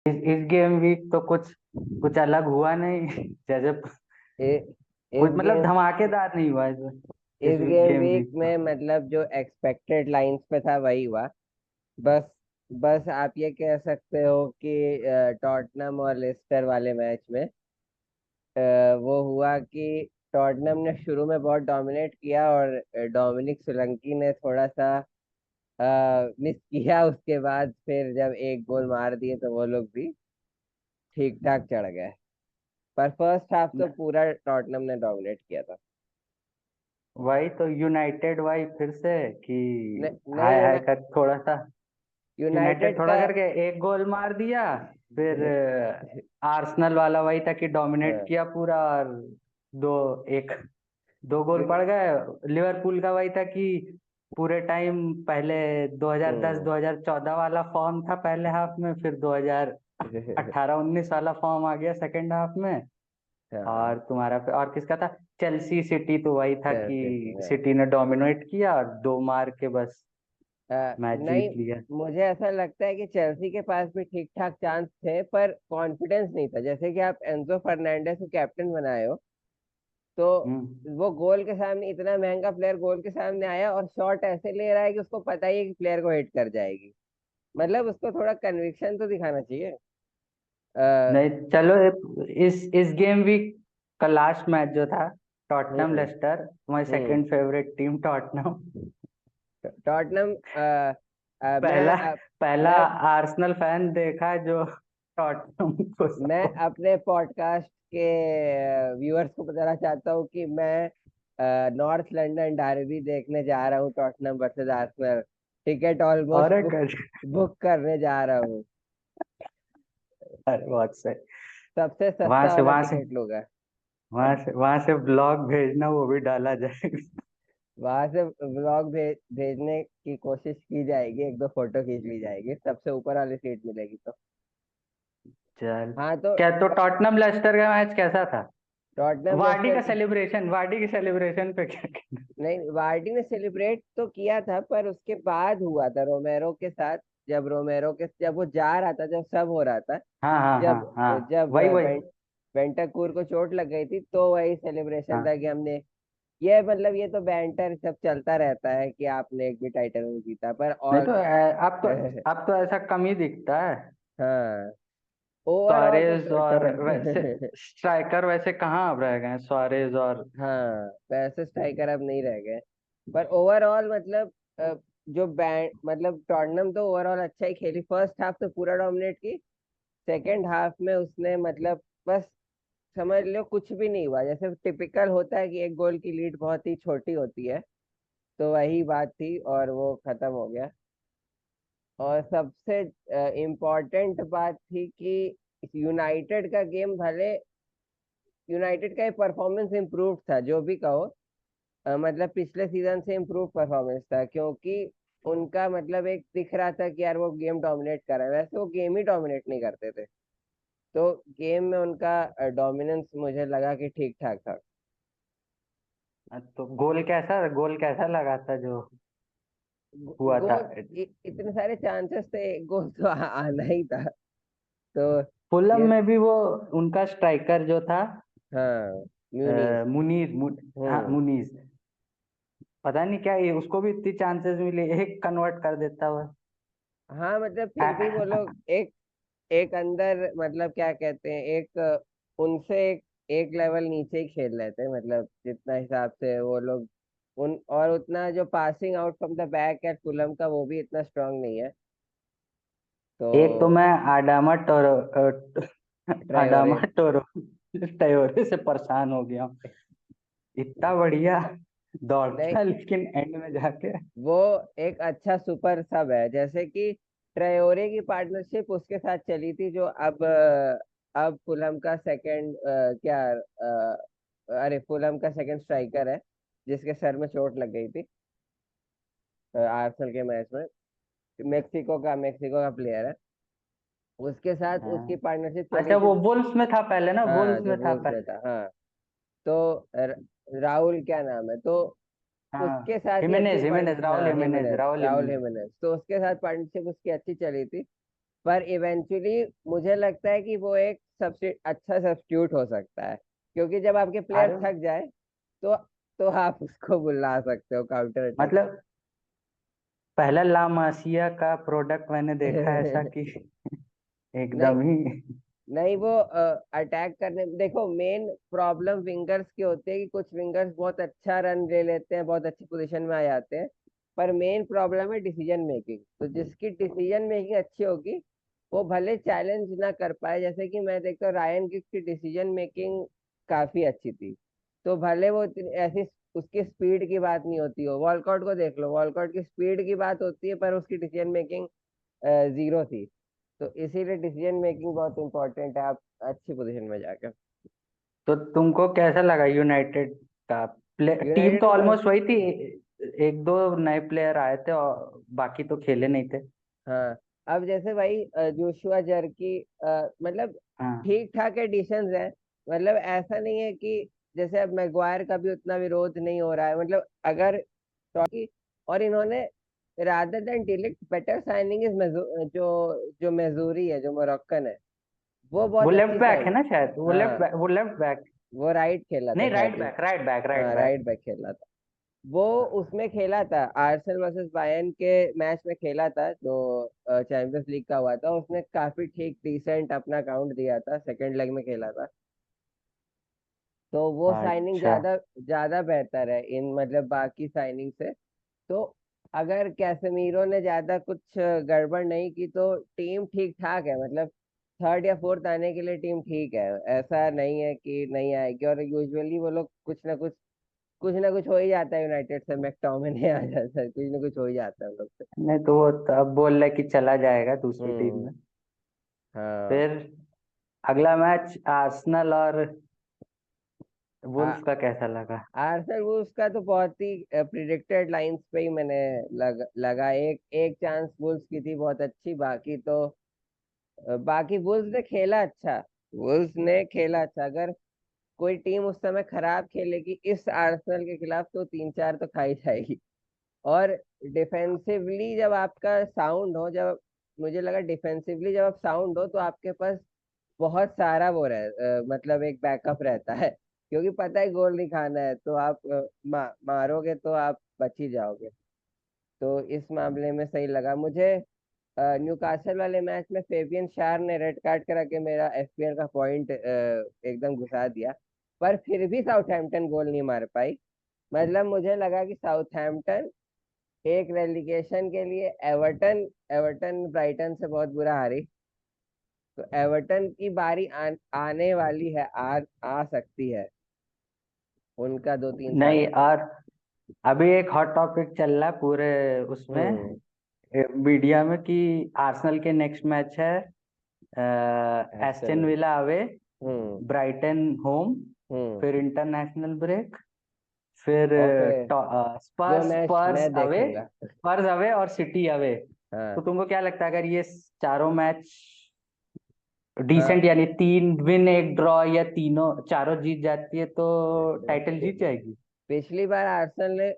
इस game week तो कुछ कुछ अलग हुआ नहीं। जैसे इ, कुछ इस मतलब गेम धमाकेदार नहीं हुआ इस इस गेम गेम वीक वीक में मतलब जो एक्सपेक्टेड लाइंस पे था वही हुआ। बस बस आप ये कह सकते हो कि टॉटनम और लेस्टर वाले मैच में वो हुआ कि टॉटनम ने शुरू में बहुत डोमिनेट किया और डोमिनिक सोलंकी ने थोड़ा सा मिस किया। उसके बाद फिर जब एक गोल मार दिए तो वो लोग भी ठीक ठाक चढ़ गए। पर फर्स्ट हाफ तो पूरा टॉटनम ने डोमिनेट किया था। वही तो यूनाइटेड वाई फिर से कि नहीं, हाय हाय कर थोड़ा सा यूनाइटेड यूनाइटेड थोड़ा का। करके एक गोल मार दिया। फिर आर्सेनल वाला वही था कि डोमिनेट हाँ, किया पूरा और दो एक दो गोल यून- पड़ गए। लिवरपूल का वही था कि पूरे टाइम पहले 2010 हम्म। 2014 वाला फॉर्म था पहले हाफ में, फिर 2018 19 वाला फॉर्म आ गया सेकंड हाफ में। हाँ, और तुम्हारा और किसका था? चेल्सी सिटी तो वही था कि हाँ। सिटी ने डोमिनेट किया और दो मार के बस मैच नहीं, जीत लिया। मुझे ऐसा लगता है कि चेल्सी के पास भी ठीक ठाक चांस थे पर कॉन्फिडेंस नहीं था। जैसे कि आप एंजो फर्नांडिस को कैप्टन बनाए हो, तो हम्म। वो गोल के सामने, इतना महंगा प्लेयर गोल के सामने आया और शॉट ऐसे ले रहा है कि उसको पता ही है कि प्लेयर को हिट कर जाएगी। मतलब उसको थोड़ा कन्विक्शन तो दिखाना चाहिए। आ, नहीं चलो इस गेम वीक का लास्ट मैच जो था टॉटनम हम्म। लेस्टर, तुम्हारी हम्म। Second favourite team Tottenham. Tottenham. पहला पहला मैं आर्सेनल फैन देखा जो टॉटनम को मैं सपोर्ट। अपने पॉडकास्ट के व्यूअर्स को बताना चाहता हूँ कि मैं नॉर्थ लंदन डार्बी देखने जा रहा हूँ, Tottenham versus Arsenal. Ticket almost और बुक कर बुक करने जा रहा हूँ। अरे बहुत सही। सबसे वहां सस्ता से वाला वहां से टिकट लूंगा। वहां से ब्लॉग भेजना, वो भी डाला जाएगा। वहां से व्लॉग भेजने की कोशिश की जाएगी, एक दो फोटो खींच ली जाएगी, सबसे ऊपर वाली सीट मिलेगी तो। चल, हाँ तो क्या तो टॉटनम लेस्टर का मैच कैसा था? टॉटनहम वार्डी का लेस्टर। सेलिब्रेशन, वार्डी की सेलिब्रेशन पे क्या कहना? नहीं, वार्डी ने सेलिब्रेट तो किया था पर उसके बाद हुआ था रोमेरो के साथ। जब वो जा रहा था, जब सब हो रहा था, हाँ हाँ हाँ जब हाँ, जब वही वही। बेंटाकूर को चोट लग गई थी, तो वही सेलिब्रेशन था हाँ कि हमने ये, मतलब ये तो बैंटर सब चलता रहता है कि आपने एक भी टाइटल नहीं जीता पर नहीं और तो अब तो ऐसा कम ही दिखता है। हाँ, ओवरऑल सुआरेज तो और वैसे स्ट्राइकर वैसे कहाँ अब रह गए हैं, सुआरेज और हाँ, वैसे स्ट्राइकर अब नहीं रह गए। पर ओवरऑल मतलब जो बैंड, मतलब टॉटनहम तो ओवरऑल अच्छा ही खेली। फर्स्ट हाफ तो पूरा डोमिनेट की। सेकेंड हाफ में उसने मतलब बस समझ लो कुछ भी नहीं हुआ। जैसे टिपिकल होता है कि एक गोल की लीड बहुत ही छोटी होती है, तो वही बात थी और वो खत्म हो गया। और सबसे इम्पोर्टेंट बात थी कि यूनाइटेड का गेम भले, यूनाइटेड का परफॉर्मेंस इम्प्रूव था जो भी कहो, मतलब पिछले सीजन से इम्प्रूव परफॉर्मेंस था, क्योंकि उनका मतलब एक दिख रहा था कि यार वो गेम डोमिनेट कर रहा है। वैसे वो गेम ही डोमिनेट नहीं करते थे, तो गेम में उनका डोमिनेंस मुझे लगा कि ठीक ठाक था। तो गोल कैसा लगा था जो हुआ था? गोल, इतने सारे चांसेस थे, एक गोल तो आना ही था। तो फुलम ये, में भी वो उनका स्ट्राइकर जो था हाँ, म्यूनीस। हाँ हम्म। मुनीज, पता नहीं क्या ये उसको भी इतनी चांसेस मिली, एक कन्वर्ट कर देता बस। हाँ, मतलब फिर भी वो लोग आ- एक एक अंदर, मतलब क्या कहते हैं, एक उनसे एक लेवल नीचे ही खेल रहे थे, मतलब जितना हिसाब से वो लोग उन, और उतना जो passing out from the back है फुलम का, वो भी इतना स्ट्रांग नहीं है। एक तो तो मैं आडामा टोरो ट्रायोरे। आडामा टोरो टयोरे से परेशान हो गया हूँ। इतना बढ़िया नहीं, दौड़ता है लेकिन एंड में जाके। वो एक अच्छा सुपर सब है। जैसे कि ट्रायोरे की पार्टनरशिप उसके साथ चली थी, जो अब फुलहम का सेकंड, क्या, अरे फुलहम का सेकंड स्ट्राइकर है, जिसके सर में चोट लग गई थी आर्सेनल के मैच में। मेक्सिको का प्लेयर है। उसके साथ उसकी हाँ पार्टनरशिप चली अच्छा, थी। वो वुल्स में था पहले ना, हाँ, वुल्स जो में था वुल्स में पहले। था, हाँ। तो राहुल क्या नाम है, तो उसके हाँ साथ ही अच्छी हिमेनेज हिमेनेज, राहुल हाँ, हिमेनेज, हिमेनेज, राहुल राहुल हिमेनेज। हिमेनेज, तो उसके साथ पार्टनरशिप उसकी अच्छी चली थी। पर इवेंचुअली मुझे लगता है कि वो एक सबसे अच्छा सब्स्टिट्यूट हो सकता है, क्योंकि जब आपके प्लेयर अरे थक जाए तो तो आप उसको बुला सकते हो काउंटर अटैक मतलब पहला ला मासिया का प्रोडक्ट मैंने देखा है ऐसा कि नहीं एकदम ही। नहीं, वो अटैक करने, देखो मेन प्रॉब्लम विंगर्स की होती है कि कुछ विंगर्स बहुत अच्छा रन ले लेते हैं, बहुत अच्छी पोजीशन में आ जाते हैं, पर मेन प्रॉब्लम है डिसीजन मेकिंग। तो जिसकी डिसीजन मेकिंग अच्छी होगी वो भले चैलेंज ना कर पाए, जैसे कि मैं देखता हूँ रायन गिग्स की डिसीजन मेकिंग काफी अच्छी थी, तो भले वो ऐसी उसकी स्पीड की बात नहीं होती हो, वॉलकॉट को देख लो, वॉलकॉट की स्पीड की बात होती है पर उसकी डिसीजन मेकिंग जीरो थी। तो इसीलिए डिसीजन मेकिंग बहुत इंपॉर्टेंट है, आप अच्छी पोजीशन में जाकर। तो तुमको कैसा लगा यूनाइटेड का टीम यूनाइटेड तो में तो ऑलमोस्ट वही थी। एक दो नए प्लेयर आए थे और बाकी तो खेले नहीं थे। हाँ, अब जैसे भाई जोशुआ जर्की मतलब हाँ ठीक ठाक एडिशंस हैं, मतलब ऐसा नहीं है कि जैसे अब मैग्वायर का भी उतना विरोध नहीं हो रहा है, मतलब अगर टॉकी और इन्होंने rather than delete better signing is जो जो मेजूरी है, जो मोरक्कन है, वो वो बहुत लेफ्ट अच्छी बैक है साइन। ना शायद, हाँ, वो लेफ्ट बैक। वो राइट खेला था नहीं शायद राइट ये। बैक, राइट बैक, राइट हाँ, बैक। राइट बैक खेला था वो। उसमें खेला था आर्सेनल वर्सेस बायर्न के मैच में खेला था, जो चैंपियंस लीग का हुआ था, उसने काफी ठीक डिसेंट अपना काउंट दिया था, सेकंड लेग में खेला था। तो वो साइनिंग अच्छा। ज्यादा ज्यादा बेहतर है इन मतलब बाकी साइनिंग से। तो अगर कैसेमीरो ने ज्यादा कुछ गड़बड़ नहीं की तो टीम ठीक ठाक है, मतलब थर्ड या फोर्थ आने के लिए टीम ठीक है, ऐसा नहीं है कि नहीं आएगी। और यूजुअली वो लोग कुछ ना कुछ हो ही जाता है यूनाइटेड से, मैकटोमिने आ जाता है, कुछ ना कुछ हो ही जाता है उन लोग से। नहीं तो वो तो अब बोल रहा है कि चला जाएगा दूसरी टीम हम्म। में। हाँ। फिर अगला मैच आर्सेनल और वुल्फ का कैसा लगा? आर्सेनल वुल्व्स का तो बहुत ही प्रिडिक्टेड लाइंस पे ही मैंने लगा एक एक चांस वुल्व्स की थी बहुत अच्छी, बाकी तो बाकी वुल्व्स ने खेला अच्छा। वुल्व्स ने खेला अच्छा, अगर कोई टीम उस समय खराब खेलेगी इस आर्सेनल के खिलाफ तो 3-4 तो खाई जाएगी। और डिफेंसिवली जब आपका साउंड हो, जब मुझे लगा डिफेंसिवली जब आप साउंड हो तो आपके पास बहुत सारा वो मतलब एक बैकअप रहता है, क्योंकि पता है गोल नहीं खाना है तो आप मारोगे तो आप बच ही जाओगे। तो इस मामले में सही लगा मुझे। न्यूकासल वाले मैच में फेबियन शार ने रेड कार्ड करा के मेरा एफपीएल का पॉइंट एकदम घुसा दिया, पर फिर भी साउथहैम्पटन गोल नहीं मार पाई। मतलब मुझे लगा कि साउथहैम्पटन एक रेलिगेशन के लिए, एवर्टन एवर्टन ब्राइटन से बहुत बुरा हारी, तो एवर्टन की बारी आने वाली है, आ सकती है उनका 2-3 साल नहीं, में। और अभी एक हॉट टॉपिक चल रहा है पूरे उसमें हम्म। मीडिया में कि आर्सेनल के नेक्स्ट मैच है Aston Aston Villa. Villa away, हम्म। ब्राइटन होम, हम्म। फिर इंटरनेशनल ब्रेक, फिर और फिर जो मैच स्पर्स मैं अवे, देखूंगा। स्पर्स अवे और सिटी अवे। तो हाँ। तुमको क्या लगता है अगर ये चारों मैच हाँ, डिसेंट यानी 3 विन 1 ड्रॉ या तीनों चारों जीत जाती है तो टाइटल जीत जाएगी? पिछली बार आर्सेनल ने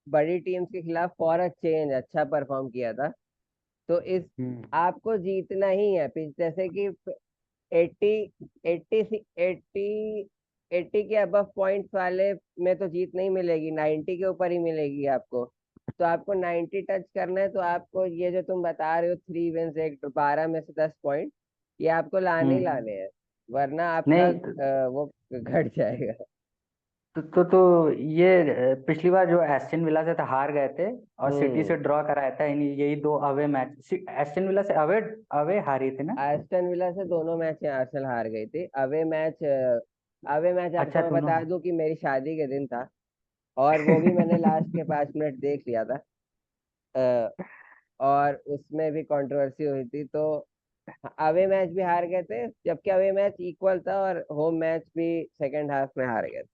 बड़ी टीम्स के खिलाफ फॉर अ चेंज अच्छा परफॉर्म किया था, तो इस हम्म। आपको जीतना ही है। जैसे कि 80 80 80 के अबव पॉइंट्स वाले में तो जीत नहीं मिलेगी, 90 के ऊपर ही मिलेगी आपको। तो आपको 90 टच करना है, तो आपको ये जो तुम बता रहे हो 3 विंस एक 12 में से 10 पॉइंट, ये आपको लाने ही हम्म। लाने हैं, वरना आपका नहीं वो घट जाएगा। तो ये पिछली बार जो एस्टन विला से था हार गए थे और सिटी से हम्म। ड्रॉ कराया था, यही दो अवे मैच एस्टन विला से अवे अवे हारी थी ना? एस्टन विला से दोनों मैच आर्सेनल हार गई थी। अवे मैच आपको अच्छा मैं दोनों। बता दूं कि मेरी शादी के दिन था, और वो भी मैंने लास्ट के 5 मिनट देख लिया था। अ, और उसमें भी कंट्रोवर्सी हुई थी, तो अवे मैच भी हार गए थे, जबकि अवे मैच इक्वल था, और होम मैच भी सेकंड हाफ में हार गए थे।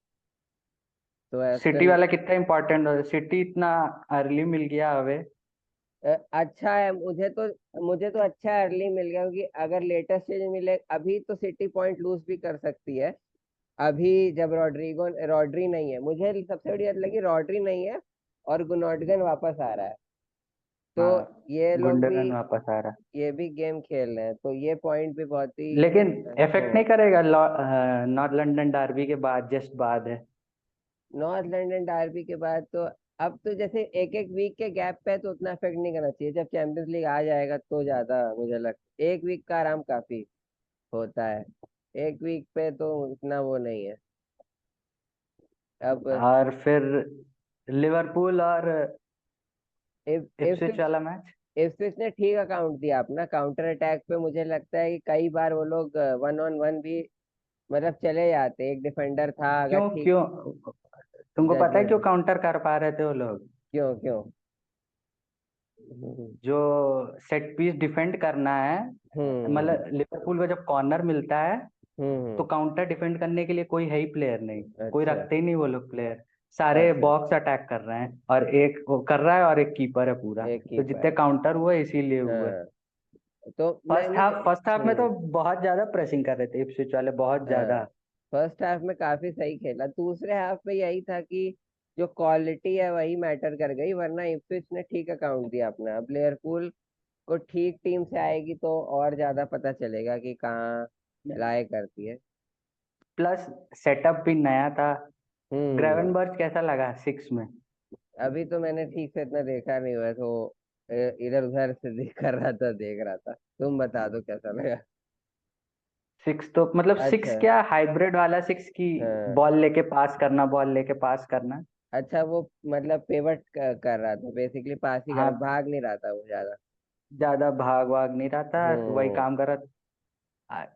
तो सिटी एस्टन वाला कितना इम्पोर्टेंट है, सिटी इतना अर्ली मिल गया अवे। अच्छा है, मुझे तो अच्छा अर्ली मिल गया, क्योंकि अगर लेटर स्टेज में मिले अभी तो सिटी पॉइंट लूज भी कर सकती है। अभी जब रॉड्री नहीं है, मुझे सबसे बड़ी बात लगी रॉड्री नहीं है और गुनोडगन वापस आ रहा है। तो हाँ, ये लोग भी गुंडोगन वापस आ रहा। ये भी गेम खेल रहे हैं, तो ये पॉइंट भी बहुत ही लेकिन इफेक्ट नहीं हो। करेगा, नॉर्थ लंदन डार्बी के बाद, जस्ट बाद है। नॉर्थ लंदन डार्बी के बाद तो अब तो जैसे एक एक वीक के गैप पे है, तो उतना इफेक्ट नहीं करना चाहिए। जब चैंपियंस लीग आ जाएगा तो ज्यादा मुझे लगता है, एक वीक का आराम काफी होता है। एक वीक पे तो इतना वो नहीं है। अब और फिर लिवरपूल और इप्सविच इप्सविच वाला मैच। इप्सविच ने ठीक अकाउंट दिया अपना काउंटर अटैक पे। मुझे लगता है कि कई बार वो लोग 1-on-1 भी मतलब चले जाते। एक डिफेंडर था अगर क्यों ठीक क्यों तुमको पता है क्यों जजमेंट। काउंटर कर पा रहे थे वो लोग? क्यों क्यों? हम्म। जो सेट पीस डिफेंड करना है, हम्म। मतलब लिवरपूल को जब कॉर्नर मिलता है तो हम्म। काउंटर डिफेंड करने के लिए कोई है ही प्लेयर नहीं, कोई अच्छा। रखते ही नहीं वो लोग प्लेयर। सारे अच्छा। बॉक्स अटैक कर रहे हैं, और एक वो कर रहा है और एक कीपर है पूरा, एक तो कीपर जितने है। काउंटर हुए इसीलिए हुए। हाँ, तो फर्स्ट मैंने हाफ फर्स्ट हाफ में तो बहुत ज्यादा प्रेसिंग कर रहे थे इप्सविच वाले, बहुत हाँ, ज्यादा। फर्स्ट हाफ में काफी सही खेला। दूसरे हाफ में यही था कि जो क्वालिटी है वही मैटर कर गई, वरना इप्सविच ने ठीक अकाउंट दिया अपना। अब लिवरपूल को ठीक टीम से आएगी तो और ज्यादा पता चलेगा कि कहाँ लाए करती है। प्लस सेटअप भी नया था। हम्म। ग्रेवनबर्च कैसा लगा सिक्स में? अभी तो मैंने ठीक से इतना देखा नहीं हुआ, तो इधर उधर से देख कर रहा था, देख रहा था। तुम बता दो कैसा लगा। सिक्स तो मतलब सिक्स अच्छा। क्या, हाइब्रिड वाला सिक्स की, हाँ। बॉल लेके पास करना, बॉल लेके पास करना। अच्छा, वो मतलब पेवट कर रहा था बेसिकली, पास ही कर, हाँ, भाग नहीं रहा था वो ज्यादा। ज्यादा भाग वाग नहीं रहा था, वही हम्म। काम कर रहा था।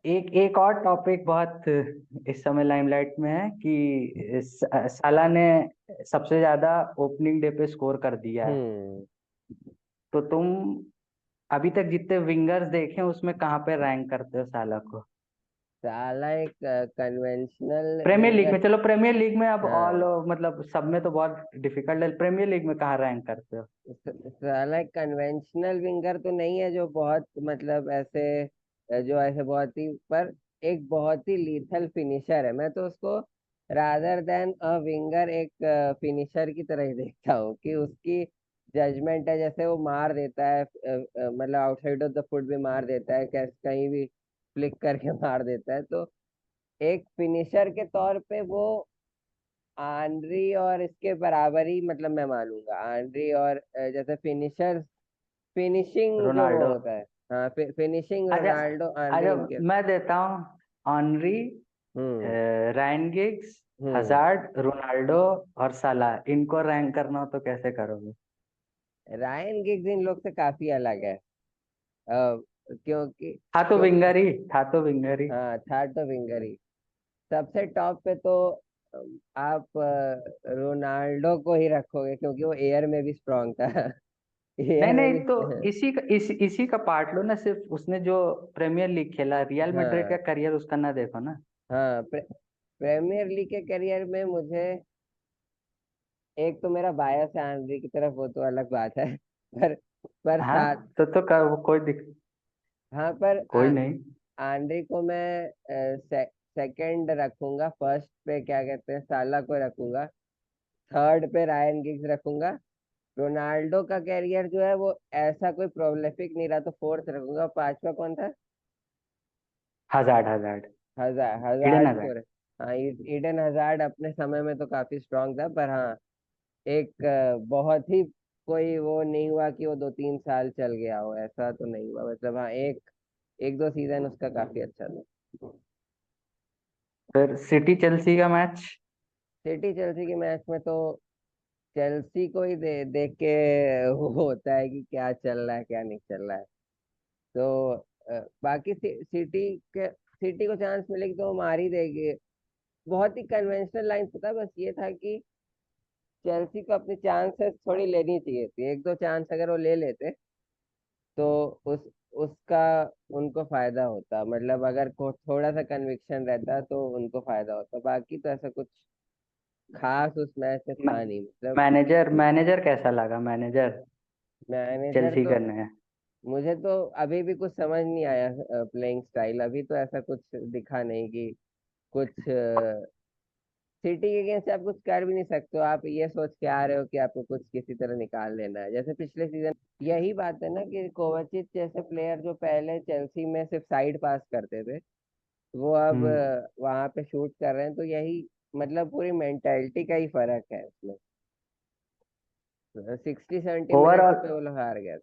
एक एक और टॉपिक बहुत इस समय लाइमलाइट में है कि साला ने सबसे ज्यादा ओपनिंग डे पे स्कोर कर दिया है। हम्म। तो तुम अभी तक जितने विंगर्स देखे हैं उसमें कहाँ पे रैंक करते हो साला को? साला एक कन्वेंशनल प्रीमियर लीग विंगर। में, चलो प्रीमियर लीग में अब ऑल, हाँ, मतलब सब में तो बहुत डिफिकल्ट है, प्रीमियर लीग में कहाँ रैंक करते हो? साला एक कन्वेंशनल विंगर तो नहीं है जो बहुत मतलब ऐसे जो ऐसे बहुत ही, पर एक बहुत ही लीथल फिनिशर है। मैं तो उसको रादर देन अ विंगर एक फिनिशर की तरह ही देखता हूँ कि उसकी जजमेंट है। जैसे वो मार देता है, मतलब आउटसाइड ऑफ द फुट भी मार देता है, कैसे कहीं भी फ्लिक करके मार देता है। तो एक फिनिशर के तौर पे वो आंद्री और इसके बराबर ही मतलब मैं मानूंगा। आंद्री और जैसे फिनिशर, फिनिशिंग जो वो रोनाल्डो। होता है। हाँ, फिनिशिंग अच्छा, रोनाल्डो आंद्री अच्छा, इनके। मैं देता हूँ ऑनरी, हम्म। रायन गिग्स, हम्म। हजार्ड, रोनाल्डो और साला, इनको रैंक करना हो तो कैसे करोगे? रायन गिग्स इन लोग से काफी अलग है। क्योंकि था तो क्यों विंगर ही, था तो विंगर ही। हाँ, थर्ड तो विंगर ही। सबसे टॉप पे तो आप रोनाल्डो को ही रखोगे, क्योंकि वो एयर में भी स्ट्रांग था। नहीं एयर में नहीं, भी। तो इसी का पार्ट लो ना, सिर्फ उसने जो प्रीमियर लीग खेला, रियल मैड्रिड का हाँ। करियर उसका ना देखो ना। हाँ, प्रीमियर लीग के करियर में मुझे एक तो मेरा बायस है आंद्री की तरफ, वो तो अलग बात है। पर हाँ, साथ तो कोई हाँ, पर कोई नहीं। आंद्री को मैं सेकंड रखूंगा। फर्स्ट पे क्या कहते हैं, साला को रखूंगा। थर्ड पे रायन गिग्स रखूंगा। रोनाल्डो का कैरियर जो है वो ऐसा कोई प्रोलिफिक नहीं रहा, तो फोर्थ रखूंगा। पांचवा कौन था? हजार्ड, हजार्ड, इडन हजार्ड को हजार्ड। हाँ, ईडन हजार्ड अपने समय में तो काफी स्ट्रांग था, पर हाँ, एक बहुत ही कोई वो नहीं हुआ कि वो 2-3 साल चल गया हो, ऐसा तो नहीं हुआ। मतलब हाँ, एक एक दो सीजन उसका काफी अच्छा था। फिर सिटी चेल्सी का मैच। सिटी चेल्सी के मैच में तो चेल्सी को ही देख के वो होता है कि क्या चल रहा है क्या नहीं चल रहा है। तो बाकी सिटी को चांस मिलेगी तो वो मार ही देगी। बहुत ही कन्वेंशनल लाइन पता, बस ये था कि चेल्सी को अपनी चांसेस थोड़ी लेनी चाहिए थी। एक दो चांस अगर वो ले लेते तो उस उसका उनको फायदा होता। मतलब अगर को थोड़ा सा कन्विक्शन रहता तो उनको फायदा होता। बाकी तो ऐसा कुछ खास उस मैच में था नहीं मतलब। मैनेजर मैनेजर कैसा लगा, मैनेजर मैनेजर चेल्सी तो करने हैं? मुझे तो अभी भी कुछ समझ नहीं आया। प्लेइंग स्टाइल अभी तो ऐसा कुछ दिखा नहीं कि कुछ सिटी के अगेंस्ट आप कुछ कर भी नहीं सकते हो, आप ये सोच के आ रहे हो कि आपको कुछ किसी तरह निकाल लेना है। जैसे पिछले सीजन यही बात है ना कि कोवाचिच जैसे प्लेयर जो पहले चेल्सी में सिर्फ साइड पास करते थे, वो अब हम्म। वहां पे शूट कर रहे हैं। तो यही मतलब पूरी मेंटालिटी का ही फर्क है उसमें। 60-70 मिनट्स ओवरऑल पे वो लोग हार गए,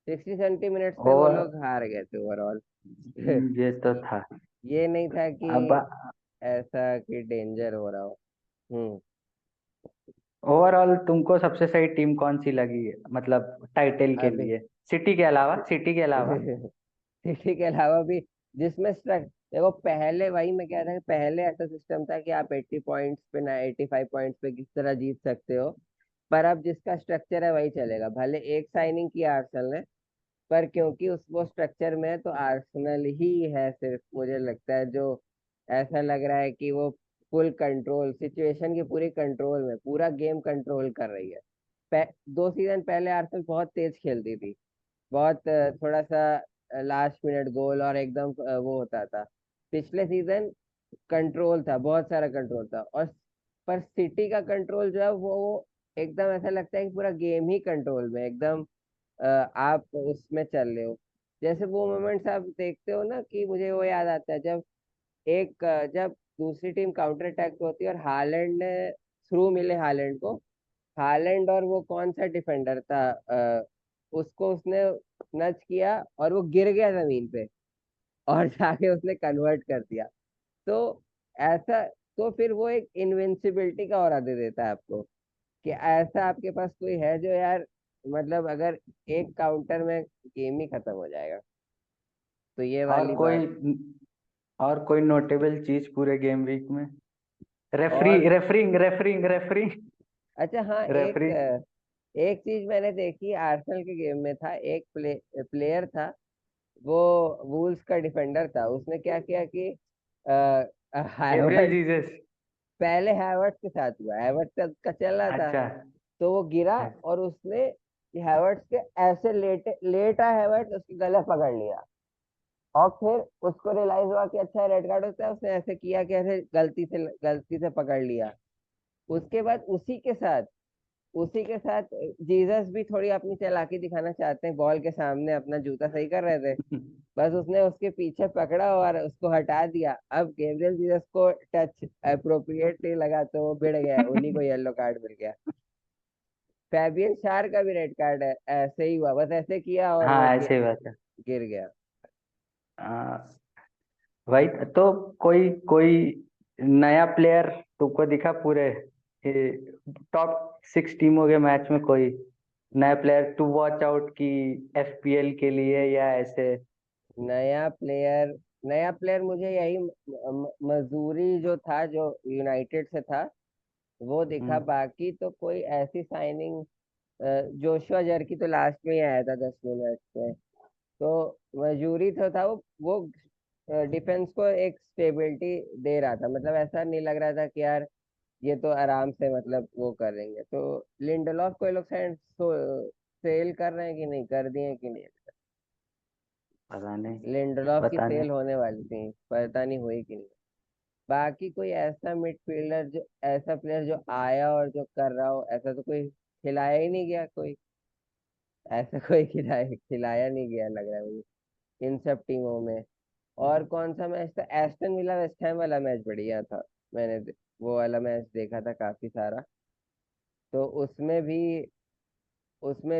60-70 मिनट्स पे वो ओवर लोग हार गए थे ओवरऑल। ये तो था। ये नहीं था कि अब ऐसा कि डेंजर हो रहा हो। हम्म। ओवरऑल तुमको सबसे सही टीम कौन सी लगी है, मतलब टाइटल के अभी लिए? सिटी के अलावा, सिटी के अलावा। सिटी के अलावा भी जिसमें देखो पहले वही मैं कह रहा था कि पहले ऐसा सिस्टम था कि आप 80 पॉइंट्स पे ना 85 पॉइंट्स पे किस तरह जीत सकते हो। पर अब जिसका स्ट्रक्चर है वही चलेगा। भले एक साइनिंग किया आर्सेनल ने, पर क्योंकि उस वो स्ट्रक्चर में है तो आर्सेनल ही है सिर्फ, मुझे लगता है, जो ऐसा लग रहा है कि वो फुल कंट्रोल सिचुएशन की, पूरी कंट्रोल में पूरा गेम कंट्रोल कर रही है। 2 सीजन पहले आर्सेनल बहुत तेज खेलती थी, बहुत थोड़ा सा लास्ट मिनट गोल और एकदम वो होता था। पिछले सीजन कंट्रोल था, बहुत सारा कंट्रोल था। और पर सिटी का कंट्रोल जो है वो एकदम ऐसा लगता है कि पूरा गेम ही कंट्रोल में एकदम, आप उसमें चल रहे हो। जैसे वो मोमेंट्स आप देखते हो ना, कि मुझे वो याद आता है जब जब दूसरी टीम काउंटर अटैक पे होती है और हालैंड ने थ्रू मिले हालैंड को, हालैंड और वो कौन सा डिफेंडर था, उसको उसने नच किया और वो गिर गया जमीन पे, और जाके उसने कन्वर्ट कर दिया। तो ऐसा, तो फिर वो एक इनविंसिबिलिटी का ऑरा दे देता है आपको, कि ऐसा आपके पास कोई है जो यार, मतलब अगर एक काउंटर में गेम ही खत्म हो जाएगा। तो ये और वाली कोई बात। और कोई नोटेबल चीज पूरे गेम वीक में? और रेफरिंग अच्छा हाँ, रेफरी। एक चीज मैंने देखी आर्सेनल के गेम में था, एक प्लेयर था, वो वुल्स का डिफेंडर था। उसने क्या किया कि गैब्रियल हैवर्ट्ज, जीसस। पहले हैवर्ट्ज के साथ हुआ, हैवर्ट्ज का चल रहा था, अच्छा। तो वो गिरा और उसने हैवर्ट्ज के ऐसे लेटा हैवर्ट्ज उसकी गला पकड़ लिया। और फिर उसको रियलाइज हुआ कि अच्छा रेड कार्ड होता है, उसने ऐसे किया कि ऐसे गलती से पकड़ लिया। उसके बाद उसी के साथ जीसस भी थोड़ी अपनी चालाकी दिखाना चाहते हैं, बॉल के सामने अपना जूता सही कर रहे थे, बस उसने उसके पीछे पकड़ा और उसको हटा दिया। अब गैब्रियल जीसस को टच अप्रोप्रिएटली लगा तो वो भिड़ गया, उन्हीं को येलो कार्ड मिल गया। फैबियन शार का भी रेड कार्ड है, ऐसे ही हुआ, बस ऐसे किया और वो हाँ ऐसे ही बात है। गिर गया। भाई तो कोई कोई नया प्लेयर तुमको दिखा पूरे टॉप 6 टीमों के मैच में? कोई नया प्लेयर टू वॉच आउट की एफपीएल के लिए या ऐसे? नया प्लेयर नया प्लेयर मुझे यही मजदूरी जो था, जो यूनाइटेड से था, वो दिखा। हम्म। बाकी तो कोई ऐसी साइनिंग, जोशुआ जर्की तो लास्ट में ही आया था 10 मिनट में। तो मजूरी तो था, वो डिफेंस को एक स्टेबिलिटी दे रहा था, मतलब ऐसा नहीं लग रहा था कि यार ये तो आराम से मतलब वो करेंगे। तो लिंडलॉफ को ये लोग सेल कर रहे हैं कि नहीं, कर दिए कि नहीं? पता नहीं। लिंडलॉफ की पता नहीं। सेल होने वाली थी, पता नहीं हुई कि नहीं। बाकी कोई ऐसा मिडफील्डर जो, ऐसा प्लेयर जो आया और जो कर रहा हो, ऐसा तो कोई खिलाया ही नहीं गया कोई, ऐसा कोई खिलाया नहीं गया लग रहा है मुझे इन सब टीमों में। और कौन सा मैच था, एस्टन विला वेस्ट हैम वाला मैच बढ़िया था। वो वाला मैच देखा था काफी सारा। तो उसमें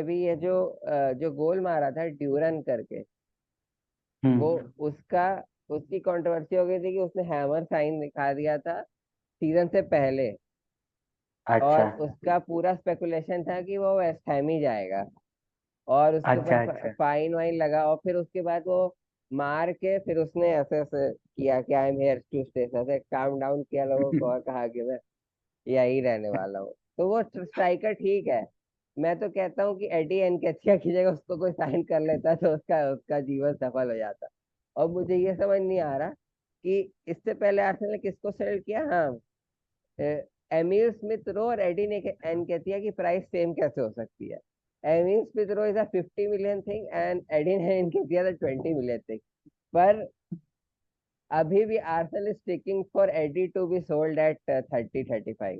भी ये जो गोल मारा था ड्यूरन करके, वो हम्म। उसका उसकी कंट्रोवर्सी हो गई थी कि उसने हैमर साइन दिखा दिया था सीजन से पहले। अच्छा और उसका पूरा स्पेकुलेशन था कि वो वेस्ट हैम ही जाएगा, और उसके ऊपर अच्छा अच्छा। फाइन वाइन लगा। और फिर उसके बाद वो मार के फिर उसने ऐसे ऐसे किया कि I am here to stay, ऐसे काम डाउन किया लोगों को और कहा कि मैं यही रहने वाला हूँ। तो वो स्ट्राइकर ठीक है, मैं तो कहता हूँ कि एडी एनकेथिया की जगह उसको कोई साइन कर लेता तो उसका उसका जीवन सफल हो जाता। और मुझे ये समझ नहीं आ रहा कि इससे पहले आर्सेनल ने किसको सेल किया। हाँ, एमिल स्मिथ रो और एडी एनकेथिया की प्राइस सेम कैसे हो सकती है? Emile Smith Rowe is a 50 million thing and Eddie Nketiah 20 million thing. पर अभी भी Arsenal is sticking for Eddie to be sold at 30-35।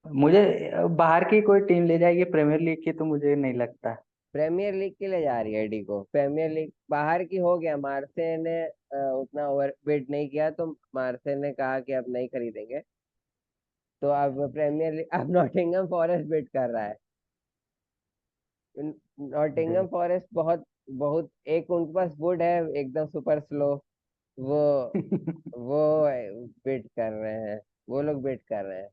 मुझे बाहर की कोई टीम ले जाएगी प्रीमियर लीग की तो मुझे नहीं लगता। प्रीमियर लीग के लिए जा रही है एडी को। प्रीमियर लीग बाहर की हो गया, मार्से ने उतना ओवर बिड नहीं किया, तो मार्से ने कहा कि अब नहीं खरीदेंगे, तो अब प्रीमियर लीग अब नॉटिंघम फॉरेस्ट बिड कर रहा है। नॉटिंघम फॉरेस्ट बहुत बहुत एक उनके पास वुड है एकदम सुपर स्लो, वो वो बिड कर रहे हैं, वो लोग बिड कर रहे हैं।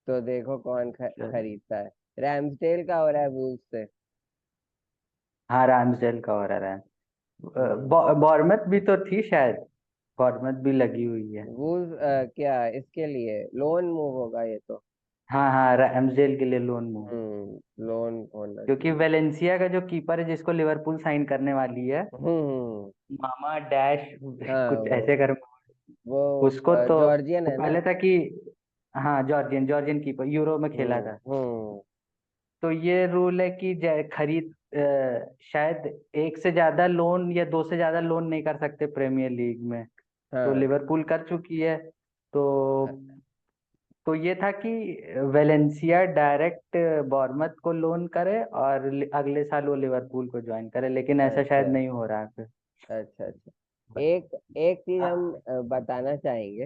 तो देखो कौन खरीदता है। रैम्सडेल का हो रहा है वूल्स से। हाँ रामसडेल का हो रहा है। हम्म। बॉर्मथ भी तो थी शायद, बॉर्मथ भी लगी हुई है। वूल्स क्या इसके लिए लोन मूव होगा ये तो। हाँ हाँ रामसडेल के लिए लोन मूव। लोन होना क्योंकि चाहिए। वेलेंसिया का जो कीपर है जिसको लिवरपूल साइन करने वाली है, मामा डैश हाँ कुछ ऐसे कर, वो उसको तो जॉर्जियन वो है ना। पहले था कि, हाँ जॉर्जियन जॉर्जियन कीपर यूरो में खेला था। हम्म। तो ये रूल है कि खरीद शायद एक से ज्यादा लोन या दो से ज्यादा लोन नहीं कर सकते प्रीमियर लीग में। तो हाँ लिवरपूल कर चुकी है। तो तो ये था कि वेलेंसिया डायरेक्ट बॉर्मथ को लोन करे और अगले साल वो लिवरपूल को ज्वाइन करे, लेकिन ऐसा शायद अच्छा नहीं हो रहा है फिर। अच्छा अच्छा। एक एक चीज हम बताना चाहेंगे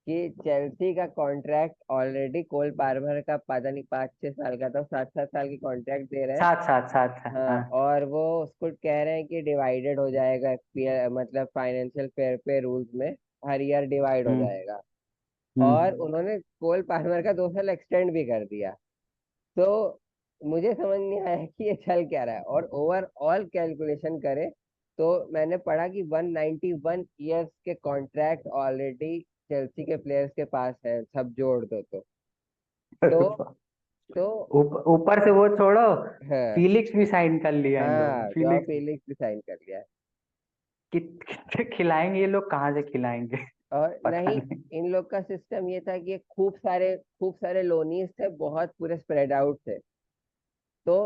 कि चेल्सी का कॉन्ट्रैक्ट ऑलरेडी कोल पाल्मर का पता नहीं 5-6 साल का था, 7-7 साल की कॉन्ट्रैक्ट दे रहे हैं। साथ साथ साथ हाँ, हाँ। और वो उसको कह रहे हैं कि डिवाइडेड हो जाएगा एफपीएल, मतलब फाइनेंशियल फेयर प्ले रूल्स में हर ईयर डिवाइड हो हम्म जाएगा। और हम्म। उन्होंने कोल पाल्मर का 2 साल एक्सटेंड भी कर दिया। तो मुझे समझ नहीं आया कि ये चल क्या रहा है। और ओवरऑल कैलकुलेशन करें तो मैंने पढ़ा कि 191 ईयर्स के कॉन्ट्रैक्ट ऑलरेडी चेल्सी के प्लेयर्स के पास है, सब जोड़ दो तो तो ऊपर से वो छोड़ो, है। फीलिक्स भी साइन कर लिया इन लोगों ने, हाँ, जॉ फीलिक्स। फेलिक्स भी साइन कर लिया है। कितने खिलाएंगे ये लोग, कहाँ से खिलाएंगे और पता नहीं, नहीं। इन लोग का सिस्टम ये था कि खूब सारे लोनीज थे, बहुत पूरे स्प्रेड आउट थे। तो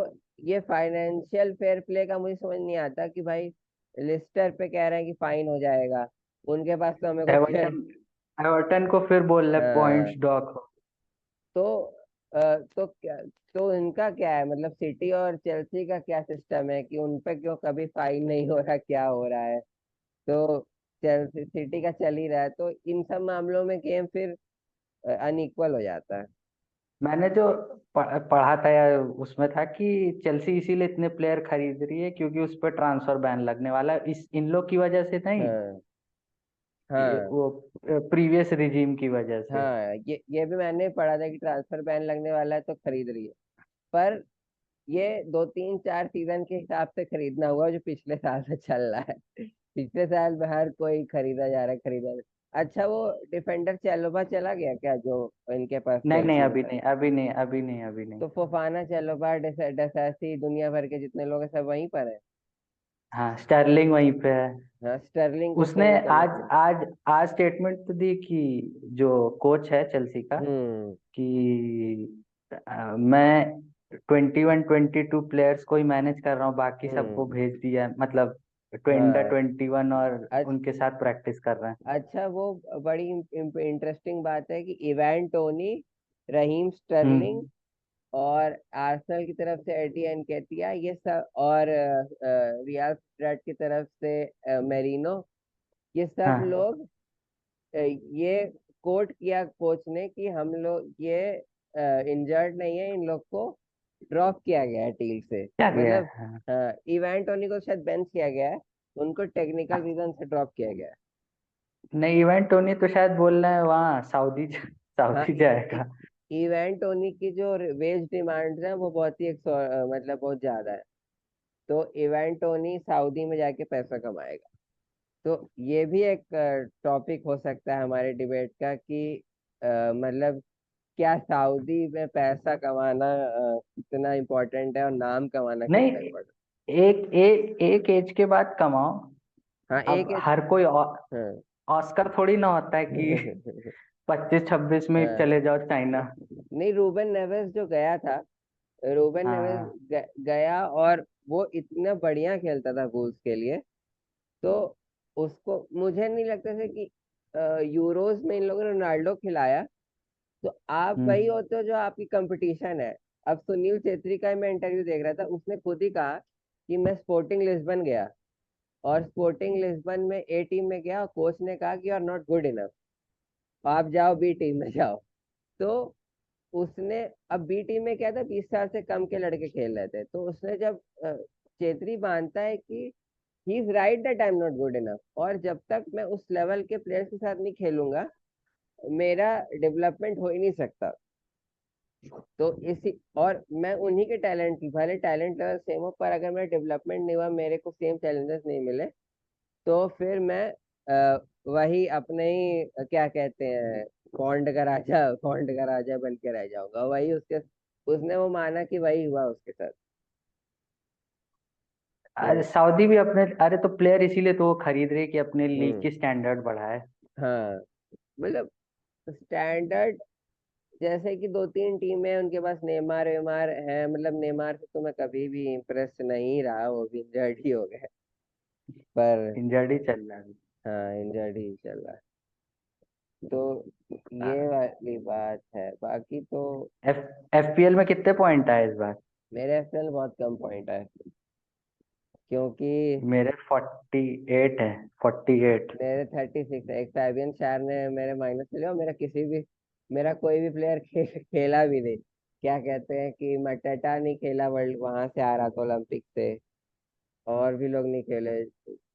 ये फाइनेंशियल फेयर प्ले का मुझे समझ नहीं आता कि भाई लिस्टर पे कह रहे हैं कि फाइन हो जाएगा, उनके पास तो हमें कोई प्लेयर। एवर्टन एवर्टन को फिर बोल रहे हाँ, पॉइंट्स डॉक हो। तो तो क्या, तो इनका क्या है, मतलब सिटी और चेल्सी का क्या सिस्टम है कि उन पे क्यों कभी फाइन नहीं हो रहा, क्या हो रहा है। तो चेल्सी सिटी का चल ही रहा है, तो इन सब मामलों में गेम फिर अनइक्वल हो जाता है। मैंने जो पढ़ा था या उसमें था कि चेल्सी इसीलिए इतने प्लेयर खरीद रही है क्योंकि उस पर ट्रांसफर बैन लगने वाला है, इस इन लोग की वजह से नहीं, हाँ हाँ वो प्रीवियस रिजीम की वजह से। हाँ, ये भी मैंने पढ़ा था कि ट्रांसफर बैन लगने वाला है तो खरीद रही है। पर ये 2-3-4 सीजन के हिसाब से खरीदना हुआ जो पिछले साल से चल रहा है। पिछले साल में हर कोई खरीदा जा रहा है, खरीदा जा रहा है। अच्छा, वो डिफेंडर चैलोबा चला गया क्या, जो इनके पास नहीं नहीं चेल्सी में अभी था। नहीं अभी नहीं अभी नहीं अभी नहीं। तो फोफाना चैलोबा डसैसी दुनिया भर के जितने लोग हैं सब वहीं पर है। हाँ स्टर्लिंग वहीं पे है। हाँ, स्टर्लिंग को उसने क्यों निकलना आज चाहिए। आज आज स्टेटमेंट तो दी कि जो कोच है चेल्सी का, हम्म कि मैं 21-22 प्लेयर्स को ही मैनेज कर रहा हूँ, बाकी सबको हम्म। भेज दिया है। मतलब हाँ 21 और अच्छा। उनके साथ प्रैक्टिस कर रहे हैं। अच्छा, वो बड़ी इंटरेस्टिंग बात है कि इवान टोनी, रहीम स्टर्लिंग, हम्म। और आर्सेनल की तरफ से एटी एनकेतिया, ये सब, और रियाल स्ट्रेट की तरफ से मेरिनो, ये सब हाँ लोग ये कोट किया कोच ने कि हम लोग ये इंजर्ड नहीं है, इन लोग को ड्रॉप किया गया है टीम से। क्या गया मतलब है। हाँ। इवान टोनी को शायद बेंच किया गया है, उनको टेक्निकल हाँ, रीजन से ड्रॉप किया गया है। नहीं इवेंट टोनी तो शायद बोल रहे हैं वहाँ सऊदी हाँ, सऊदी जाएगा। इवेंट टोनी की जो वेज डिमांड्स हैं वो बहुत ही मतलब बहुत ज्यादा है। तो इवेंट टोनी सऊदी में जाके पैसा कमाएगा। तो ये भी एक टॉपिक हो सकता है हमारे डिबेट का कि मतलब क्या सऊदी में पैसा कमाना कितना इम्पोर्टेंट है और नाम कमाना नहीं, कितना इम्पोर्टेंट। एक एज के बाद कमाओ। हाँ, अब एक एक। हर कोई हाँ। ऑस्कर थोड़ी ना होता है कि 25-26 में हाँ, चले जाओ चाइना। नहीं, रूबेन नेवेस जो गया था, रूबेन नेवेस हाँ गया और वो इतना बढ़िया खेलता था बुल्स के लिए। तो उसको मुझे नहीं लगता था कि यूरोज में इन लोगों ने रोनाल्डो खिलाया। तो आप वही हम्म। होते हो जो आपकी कंपटीशन है। अब सुनील छेत्री का मैं इंटरव्यू देख रहा था, उसने खुद ही कहा कि मैं स्पोर्टिंग लिस्बन गया, और स्पोर्टिंग लिस्बन में ए टीम में गया, और कोच ने कहा कि you are not good enough, आप जाओ बी टीम में जाओ। तो उसने, अब बी टीम में क्या था, 20 साल से कम के लड़के खेल रहे थे, तो उसने जब छेत्री मानता है कि he is right that I am not good enough, और जब तक मैं उस लेवल के प्लेयर्स के साथ नहीं खेलूंगा मेरा डेवलपमेंट हो ही नहीं सकता। तो इसी, और मैं उन्हीं के टैलेंट की, भले टैलेंट लेवल सेम हो, पर अगर मेरा डेवलपमेंट नहीं हुआ, मेरे को सेम चैलेंजेस नहीं मिले, तो फिर मैं वही अपने ही क्या कहते हैं, पौंड का राजा बन के रह जाऊंगा। वही उसके, उसने वो माना कि वही हुआ उसके साथ। अरे तो सऊदी भी अपने, अरे तो प्लेयर इसीलिए तो वो खरीद रहे कि अपने लीग हम्म, की स्टैंडर्ड बढ़ाए। हाँ, मतलब स्टैंडर्ड, जैसे कि 2-3 टीमें उनके पास नेमार वेमार है, मतलब नेमार से तो मैं कभी भी इम्प्रेस नहीं रहा, वो भी इंजर्ड ही हो गए। पर इंजर्ड ही चल रहा हाँ, इंजर्ड ही चल रहा है। तो है। ये वाली बात है, बाकी तो एफ एफपीएल में कितने पॉइंट आए इस बार? मेरे एफएल बहुत कम पॉइंट है, क्योंकि मेरे 48 है, 48। मेरे 36 है। एक फैबियन शार ने मेरे माइनस में लिया, और मेरा कोई भी प्लेयर खेला भी नहीं। क्या कहते हैं कि मटेटा नहीं खेला, वर्ल्ड वहां से आ रहा था ओलंपिक से, और भी लोग नहीं खेले।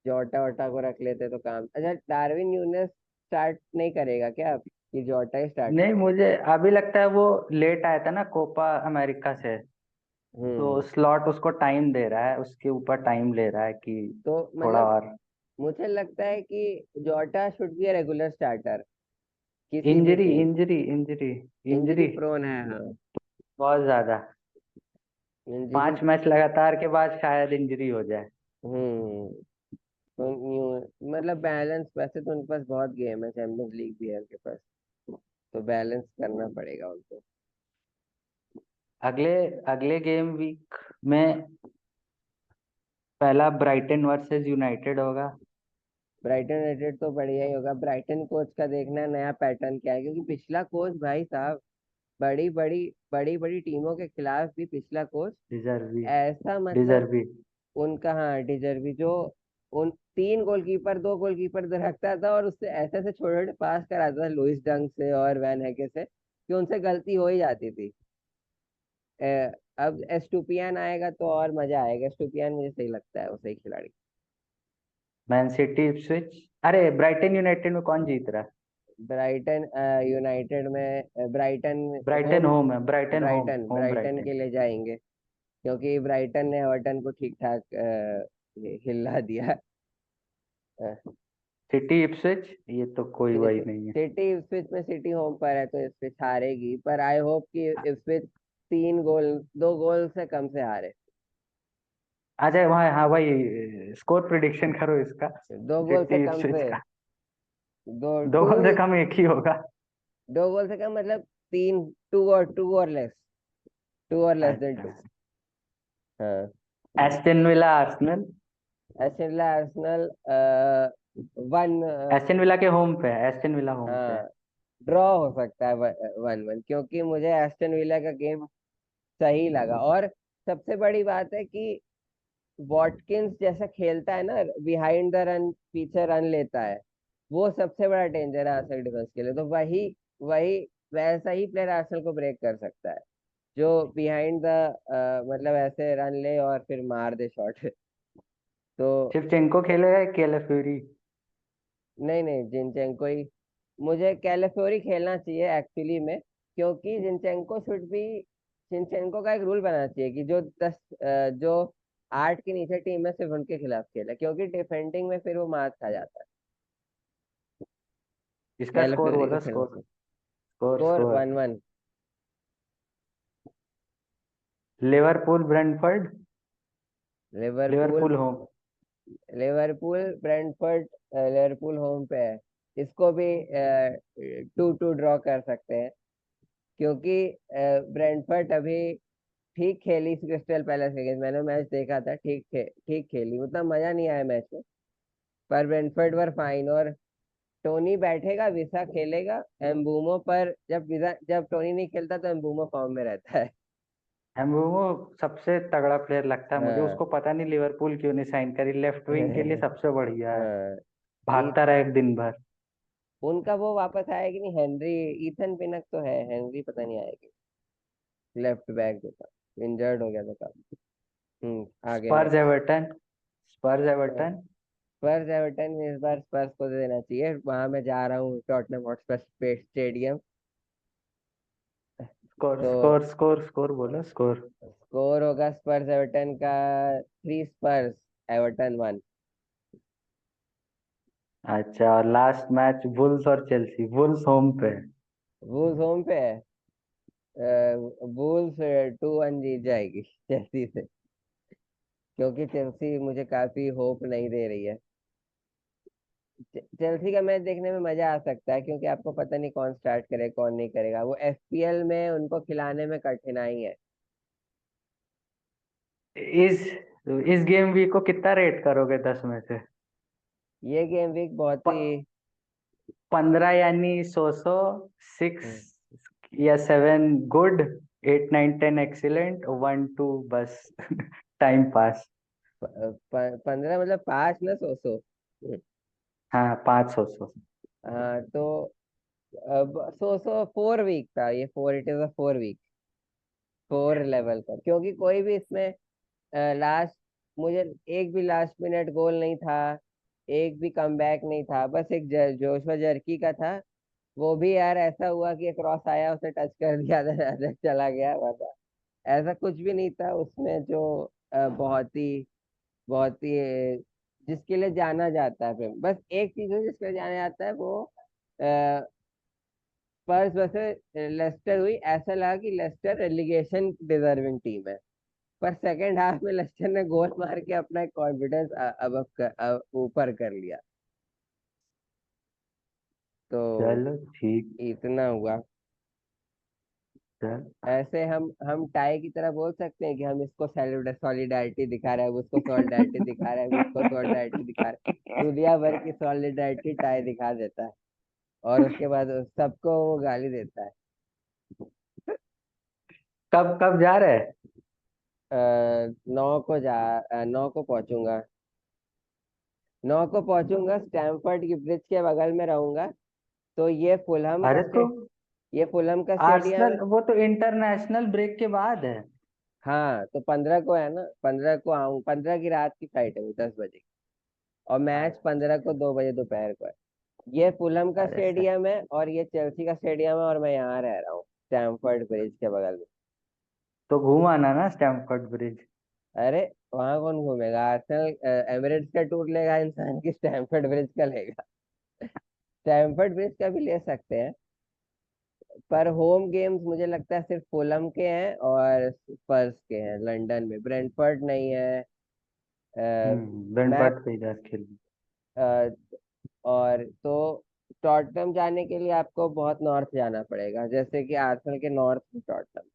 जोटा वोटा को रख लेते तो काम। अच्छा, डार्विन न्यूनेस स्टार्ट नहीं करेगा क्या अब, कि जोटा ही स्टार्ट नहीं, करेगा? मुझे अभी लगता है वो लेट आया था ना कोपा अमेरिका से, तो हम्म। स्लॉट उसको टाइम दे रहा है, उसके ऊपर टाइम ले रहा है कि तो थोड़ा मतलब और। मुझे लगता है कि Jota should be a regular starter किसी भी injury team. Injury injury injury injury prone है, हाँ। बहुत ज्यादा। इंजरी। 5 मैच लगातार के बाद शायद इंजरी हो जाए। हम्म। तो मतलब बैलेंस, वैसे तो उनके पास बहुत गेम है, चैंपियंस लीग भी है उनके पास, तो बैलेंस करना पड़ेगा उनको। अगले अगले गेम वीक में पहला ब्राइटन वर्सेस यूनाइटेड होगा। ब्राइटन यूनाइटेड तो बढ़िया ही होगा। ब्राइटन कोच का देखना है नया पैटर्न क्या है, क्योंकि पिछला कोच भाई साहब, बड़ी बड़ी टीमों के खिलाफ भी पिछला कोच डिजर्वी ऐसा, मतलब डिजर्वी उनका, हाँ, डिजर्वी, जो उन 3 गोलकीपर 2 गोलकीपर रखता था, और उससे ऐसे ऐसे छोटे छोटे पास कराता था लुइस डंग से और वैन हैके से, कि उनसे गलती हो ही जाती थी। अब एस्टुपियन आएगा तो और मजा आएगा। एस्टुपियन मुझे सही लगता है, वो सही खिलाड़ी। Man City Ipswich. अरे ब्राइटन यूनाइटेड में कौन जीत रहा है? ब्राइटन यूनाइटेड में, ब्राइटन ब्राइटन होम, होम है, Brighton home Brighton home Brighton Brighton. के लिए जाएंगे, क्योंकि ब्राइटन ने एवर्टन को ठीक ठाक हिला दिया। सिटी इप्सविच, ये तो कोई वही नहीं है। सिटी इप्सविच में, सिटी होम पर है तो इप्सविच हारेगी, पर आई होप कि इप्सविच 3 गोल, 2 गोल से कम से हारे। आ जाए वहाँ, हाँ भाई, स्कोर प्रिडिक्शन करो इसका। 2 गोल से सिटी कम से, इप्सविच का दो दो टू गोल से कम एक ही होगा। 2 गोल से कम मतलब तीन, टू और लेस, 2 और लेस देन अच्छा। 2। हाँ। Aston villa Arsenal. Aston villa Arsenal, one, Aston villa के होम पे है, एस्टन विला होम पे है। हाँ, ड्रॉ हो सकता है 1-1, क्योंकि मुझे एस्टन विला का गेम सही लगा। और सबसे बड़ी बात है कि वॉटकिंस जैसा खेलता है ना, बिहाइंड द रन, पीछे रन लेता है, वो सबसे बड़ा डेंजर है आर्सेनल डिफेंस के लिए। तो वही वही वैसा ही प्लेयर आर्सेनल को ब्रेक कर सकता है, जो बिहाइंड द, मतलब ऐसे रन ले और फिर मार दे शॉट। तो शिवचेंको खेलेगा या कैलाफियोरी? नहीं नहीं, जिनचेंको ही, मुझे कैलिफोरी खेलना चाहिए एक्चुअली में, क्योंकि जिनचेंको शुड भी, जिनचेंको का एक रूल बनाना चाहिए कि जो 8 के नीचे टीम है सिर्फ उनके खिलाफ खेले, क्योंकि डिफेंडिंग में फिर वो मार खा जाता है। इसका स्कोर कैलिफोरी को बोलो, खेलना स्कोर चाहिए। Score score score. 1-1। Liverpool Brentford. Liverpool Liverpool home. Liverpool Brentford, Liverpool home पे है। इसको भी 2-2 ड्रॉ कर सकते हैं, क्योंकि ब्रेंटफोर्ड अभी ठीक खेली क्रिस्टल पैलेस के अगेंस्ट। मैंने मैच देखा था, ठीक खेली, उतना मजा नहीं आया मैच में, पर ब्रेंटफोर्ड वर फाइन, और टोनी बैठेगा, विसा खेलेगा एम्बूमो पर। जब टोनी नहीं खेलता तो एम्बूमो फॉर्म में रहता है। एम्बुमो सबसे तगड़ा प्लेयर लगता है मुझे, हाँ। उसको पता नहीं लिवरपूल क्यों नहीं साइन करी, लेफ्ट विंग के लिए सबसे बढ़िया है, हाँ। भागता रहा एक दिन भर। उनका वो वापस आया कि नहीं, हेनरी, ईथन पिनक तो है, हेनरी पता नहीं आएगी। लेफ्ट बैक जो था, इंजर्ड हो गया था काफी। आगे स्पर्स नेक्स्ट। एवर्टन, स्पर्स एवर्टन। स्पर्स एवर्टन, इस बार स्पर्स को दे देना चाहिए, वहां मैं जा रहा हूँ टॉटनहम हॉटस्पर स्टेडियम। स्कोर तो स्कोर स्कोर स्कोर बोलो स्कोर। स्कोर होगा स्पर्स एवर्टन का 3 स्पर्स, एवर्टन 1। अच्छा, और लास्ट मैच वुल्स और चेल्सी, वुल्स होम पे। वुल्स होम पे है। वुल्स 2-1 जीत जाएगी चेल्सी से, क्योंकि चेल्सी मुझे काफी होप नहीं दे रही है। चेल्सी का मैच देखने में मजा आ सकता है, क्योंकि आपको पता नहीं कौन स्टार्ट करे कौन नहीं करेगा, वो एफपीएल में उनको खिलाने में कठिनाई है। इस इस गेम वीक को कितना रेट करोगे 10 में से? ये गेम वीक बहुत ही 15 यानी सो 6 हम्म, या 7 गुड, 8 9 10 एक्सीलेंट, 1 2 बस टाइम पास। 15 मतलब 5 ना, 100 100। हाँ 500। हाँ तो अब 4 वीक था ये, 4 4 लेवल का, क्योंकि कोई भी इसमें लास्ट, मुझे एक भी लास्ट मिनट गोल नहीं था, एक भी कमबैक नहीं था, बस एक जोशुआ जर्की का था। वो भी यार ऐसा हुआ कि एक क्रॉस आया, उसे टच कर दिया था, चला गया, बता। ऐसा कुछ भी नहीं था उसमें जो बहुत ही जिसके लिए जाना जाता है। फिर बस एक चीज है जिसके लिए जाना जाता है, वो स्पर्स वैसे लेस्टर हुई, ऐसा लगा कि लेस्टर रेलीगेशन डिजर्विंग टीम है, पर सेकेंड हाफ में लेस्टर ने गोल मार के अपना कॉन्फिडेंस अब ऊपर कर लिया। तो चलो ठीक। इतना हुआ। चल। ऐसे हम टाई की तरह बोल सकते हैं कि हम इसको सॉलिडारिटी दिखा रहे हैं, उसको सॉलिडारिटी दिखा रहे हैं, उसको सॉलिडारिटी दिखा रहे हैं, दुनिया भर की सॉलिडारिटी टाई दिखा देता है, और उसके बाद सबको वो गाली देता है। कब कब जा रहे हैं? 9 को पहुंचूंगा। 9 को पहुंचूंगा, स्टैमफर्ड की ब्रिज के बगल में रहूंगा। तो अरे तो ये फुलहम का स्टेडियम आर्सेनल है। वो तो इंटरनेशनल ब्रेक के बाद है। हाँ तो 15 को है ना, 15 को आऊँ, 15 की रात की फ्लाइट है, वो 10 बजे की। और मैच 15 को 2 बजे दोपहर को है। ये फुलहम का अरे सर, स्टेडियम है, और ये चेल्सी का स्टेडियम है, और मैं यहाँ रह रहा हूँ स्टैमफर्ड ब्रिज के बगल में। तो घूम आना ना स्टैमफोर्ड ब्रिज। अरे वहां कौन घूमेगा, आर्सेनल एमिरेट्स का टूर लेगा इंसान की स्टैमफर्ड ब्रिज का लेगा? स्टैमफर्ड ब्रिज का भी ले सकते हैं, पर होम गेम्स मुझे लगता है सिर्फ फुलहम के हैं और स्पर्स के हैं, लंदन में ब्रेंटफोर्ड नहीं है। मैं ब्रेंटफोर्ड पे इधर खेल। और तो टॉटनहम जाने के लिए आपको बहुत नॉर्थ जाना पड़ेगा, जैसे कि आर्सेनल के नॉर्थ में टॉटनहम।